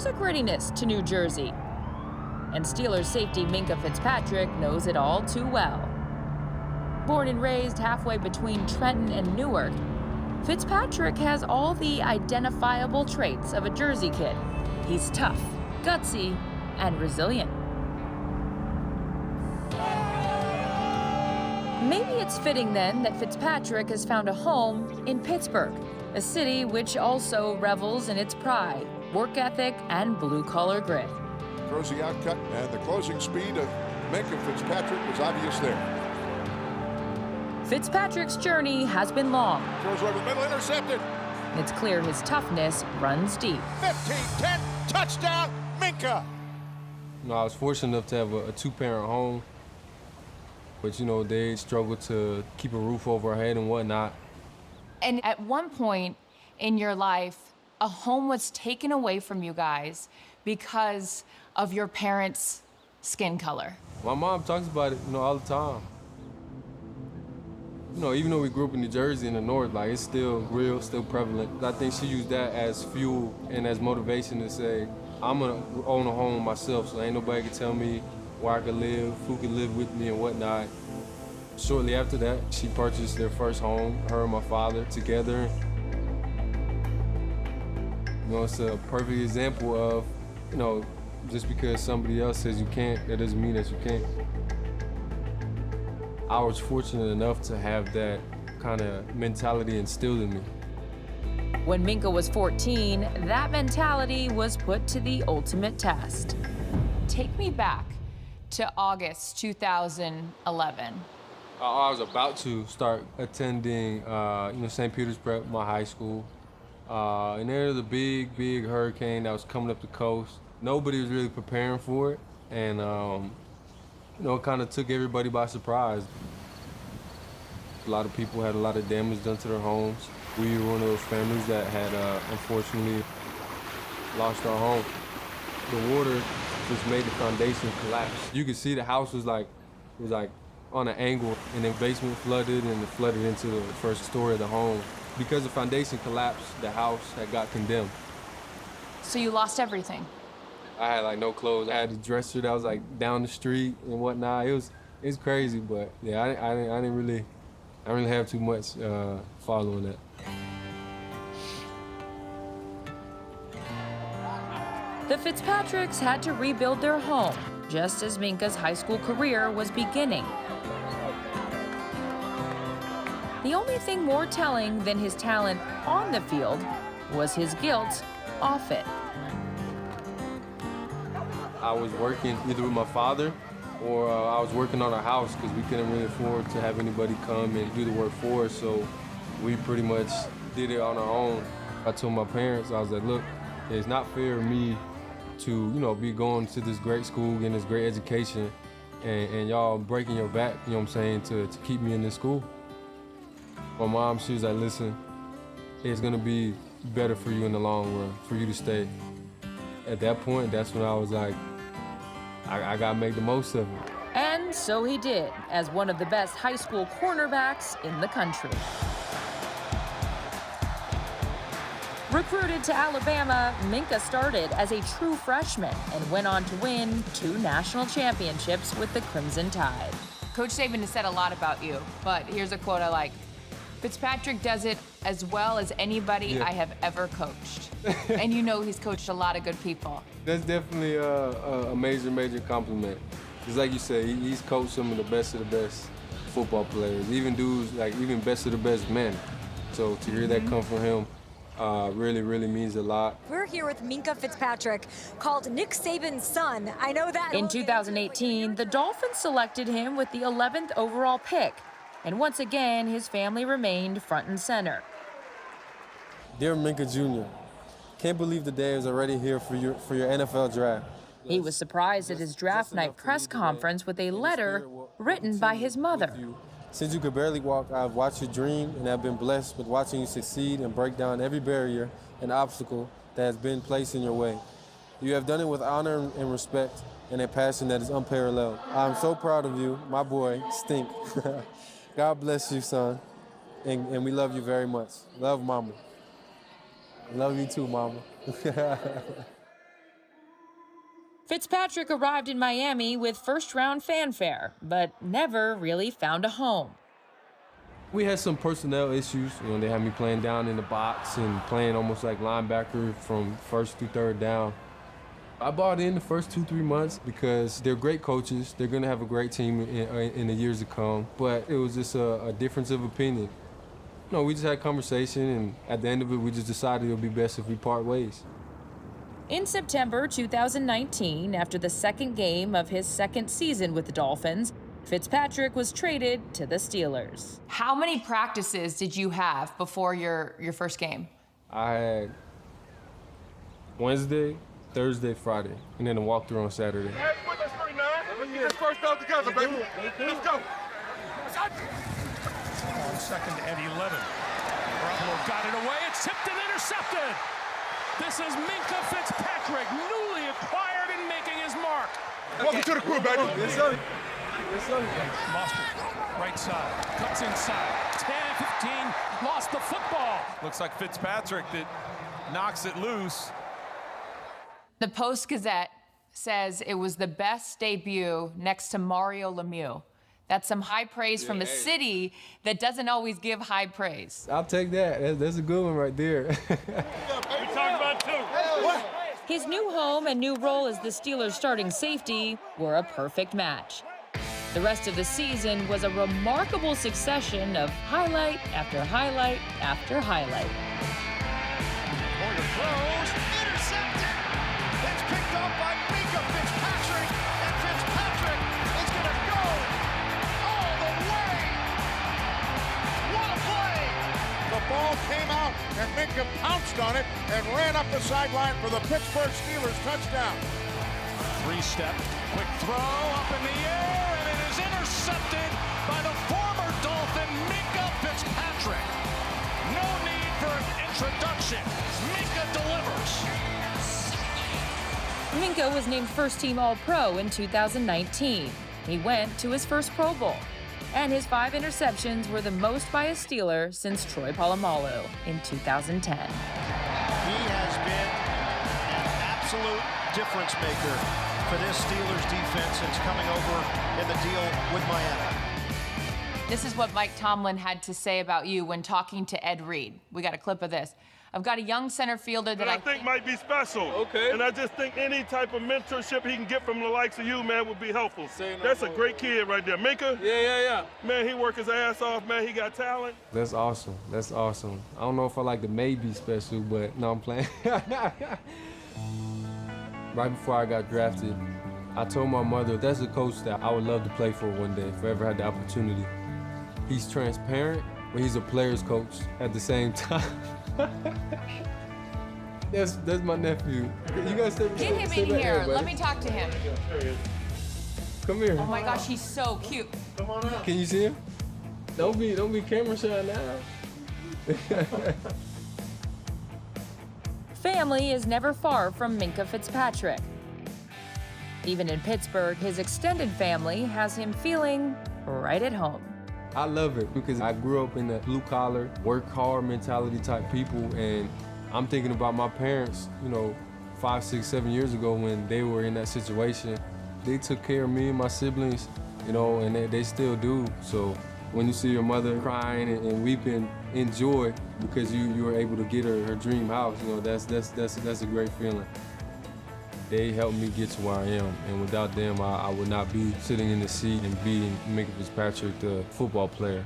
there's a grittiness to New Jersey. And Steelers safety Minkah Fitzpatrick knows it all too well. Born and raised halfway between Trenton and Newark, Fitzpatrick has all the identifiable traits of a Jersey kid. He's tough, gutsy, and resilient. Maybe it's fitting then that Fitzpatrick has found a home in Pittsburgh, a city which also revels in its pride, work ethic, and blue-collar grit. Throws the outcut, and the closing speed of Minkah Fitzpatrick was obvious there. Fitzpatrick's journey has been long. Throws over the middle, intercepted. It's clear his toughness runs deep. 15-10, touchdown, Minkah. I was fortunate enough to have a two-parent home, but they struggled to keep a roof over our head and whatnot. And at one point in your life, a home was taken away from you guys because of your parents' skin color. My mom talks about it, all the time. Even though we grew up in New Jersey in the North, it's still real, still prevalent. I think she used that as fuel and as motivation to say, I'm gonna own a home myself, so ain't nobody can tell me where I could live, who could live with me and whatnot. Shortly after that, she purchased their first home, her and my father together. It's a perfect example of, just because somebody else says you can't, that doesn't mean that you can't. I was fortunate enough to have that kind of mentality instilled in me. When Minkah was 14, that mentality was put to the ultimate test. Take me back to August 2011. I was about to start attending, St. Peter's Prep, my high school. And there was a big, big hurricane that was coming up the coast. Nobody was really preparing for it. And, it kind of took everybody by surprise. A lot of people had a lot of damage done to their homes. We were one of those families that had, unfortunately, lost our home. The water just made the foundation collapse. You could see the house was like on an angle, and the basement flooded, and it flooded into the first story of the home. Because the foundation collapsed, the house had got condemned. So you lost everything? I had no clothes. I had a dresser that was down the street and whatnot. It was crazy, but yeah, I didn't really have too much following that. The Fitzpatricks had to rebuild their home, just as Minkah's high school career was beginning. The only thing more telling than his talent on the field was his guilt off it. I was working either with my father or I was working on our house because we couldn't really afford to have anybody come and do the work for us, so we pretty much did it on our own. I told my parents, I was like, look, it's not fair for me to, be going to this great school, getting this great education, and y'all breaking your back, to keep me in this school. My mom, she was like, listen, it's gonna be better for you in the long run, for you to stay. At that point, that's when I was like, I gotta make the most of it. And so he did, as one of the best high school cornerbacks in the country. Recruited to Alabama, Minkah started as a true freshman and went on to win 2 national championships with the Crimson Tide. Coach Saban has said a lot about you, but here's a quote I like. Fitzpatrick does it as well as anybody I have ever coached. And he's coached a lot of good people. That's definitely a major, major compliment. Because like you said, he's coached some of the best football players, even dudes, even best of the best men. So to hear that come from him really, really means a lot. We're here with Minkah Fitzpatrick, called Nick Saban's son. I know that. In 2018, the Dolphins selected him with the 11th overall pick. And once again, his family remained front and center. Dear Minkah Jr., can't believe the day is already here for your NFL draft. He was surprised at his draft night press conference with a letter written by his mother. Since you could barely walk, I've watched you dream and have been blessed with watching you succeed and break down every barrier and obstacle that has been placed in your way. You have done it with honor and respect and a passion that is unparalleled. I'm so proud of you, my boy, Stink. God bless you, son, and we love you very much. Love, Mama. Love you too, Mama. Fitzpatrick arrived in Miami with first-round fanfare, but never really found a home. We had some personnel issues. They had me playing down in the box and playing almost like linebacker from first through third down. I bought in the first 2-3 months because they're great coaches. They're going to have a great team in the years to come. But it was just a difference of opinion. We just had a conversation, and at the end of it, we just decided it would be best if we part ways. In September 2019, after the second game of his second season with the Dolphins, Fitzpatrick was traded to the Steelers. How many practices did you have before your first game? I had Wednesday, Thursday, Friday, and then a walkthrough on Saturday. Hey, put that screen down. Let's get this first down together, baby. Let's go. On second and 11. Garoppolo got it away. It's tipped and intercepted. This is Minkah Fitzpatrick, newly acquired and making his mark. Welcome to the crew, baby. Yes, sir. Yes, sir. Mostert, right side, cuts inside. 10-15, lost the football. Looks like Fitzpatrick that knocks it loose. The Post-Gazette says it was the best debut next to Mario Lemieux. That's some high praise from a city that doesn't always give high praise. I'll take that. That's a good one right there. We talked about two. His new home and new role as the Steelers' starting safety were a perfect match. The rest of the season was a remarkable succession of highlight after highlight after highlight. Porter throws, intercepted. That's picked up by Minkah Fitzpatrick, and Fitzpatrick is going to go all the way. What a play! The ball came out, and Minkah pounced on it and ran up the sideline for the Pittsburgh Steelers touchdown. Three-step, quick throw up in the air, and it is intercepted by the former Dolphin, Minkah Fitzpatrick. No need for an introduction. Minkah delivers. Minkah was named first-team All-Pro in 2019. He went to his first Pro Bowl. And his 5 interceptions were the most by a Steeler since Troy Polamalu in 2010. He has been an absolute difference maker for this Steelers defense since coming over in the deal with Miami. This is what Mike Tomlin had to say about you when talking to Ed Reed. We got a clip of this. I've got a young center fielder that I think might be special. Okay. And I just think any type of mentorship he can get from the likes of you, man, would be helpful. That's a great kid right there. Minkah? Yeah. Man, he work his ass off, man. He got talent. That's awesome. That's awesome. I don't know if I like the maybe special, but no, I'm playing. Right before I got drafted, I told my mother that's a coach that I would love to play for one day if I ever had the opportunity. He's transparent, but he's a player's coach at the same time. That's my nephew. You guys Get him in here. Let me talk to him. Come here. Oh my gosh, he's so cute. Come on out. Can you see him? Don't be camera shy now. Family is never far from Minkah Fitzpatrick. Even in Pittsburgh, his extended family has him feeling right at home. I love it because I grew up in a blue-collar, work-hard mentality type people, and I'm thinking about my parents, 5, 6, 7 years ago when they were in that situation. They took care of me and my siblings, and they still do. So when you see your mother crying and weeping in joy because you were able to get her dream house, that's a great feeling. They helped me get to where I am, and without them, I would not be sitting in the seat and being Minkah Fitzpatrick, the football player.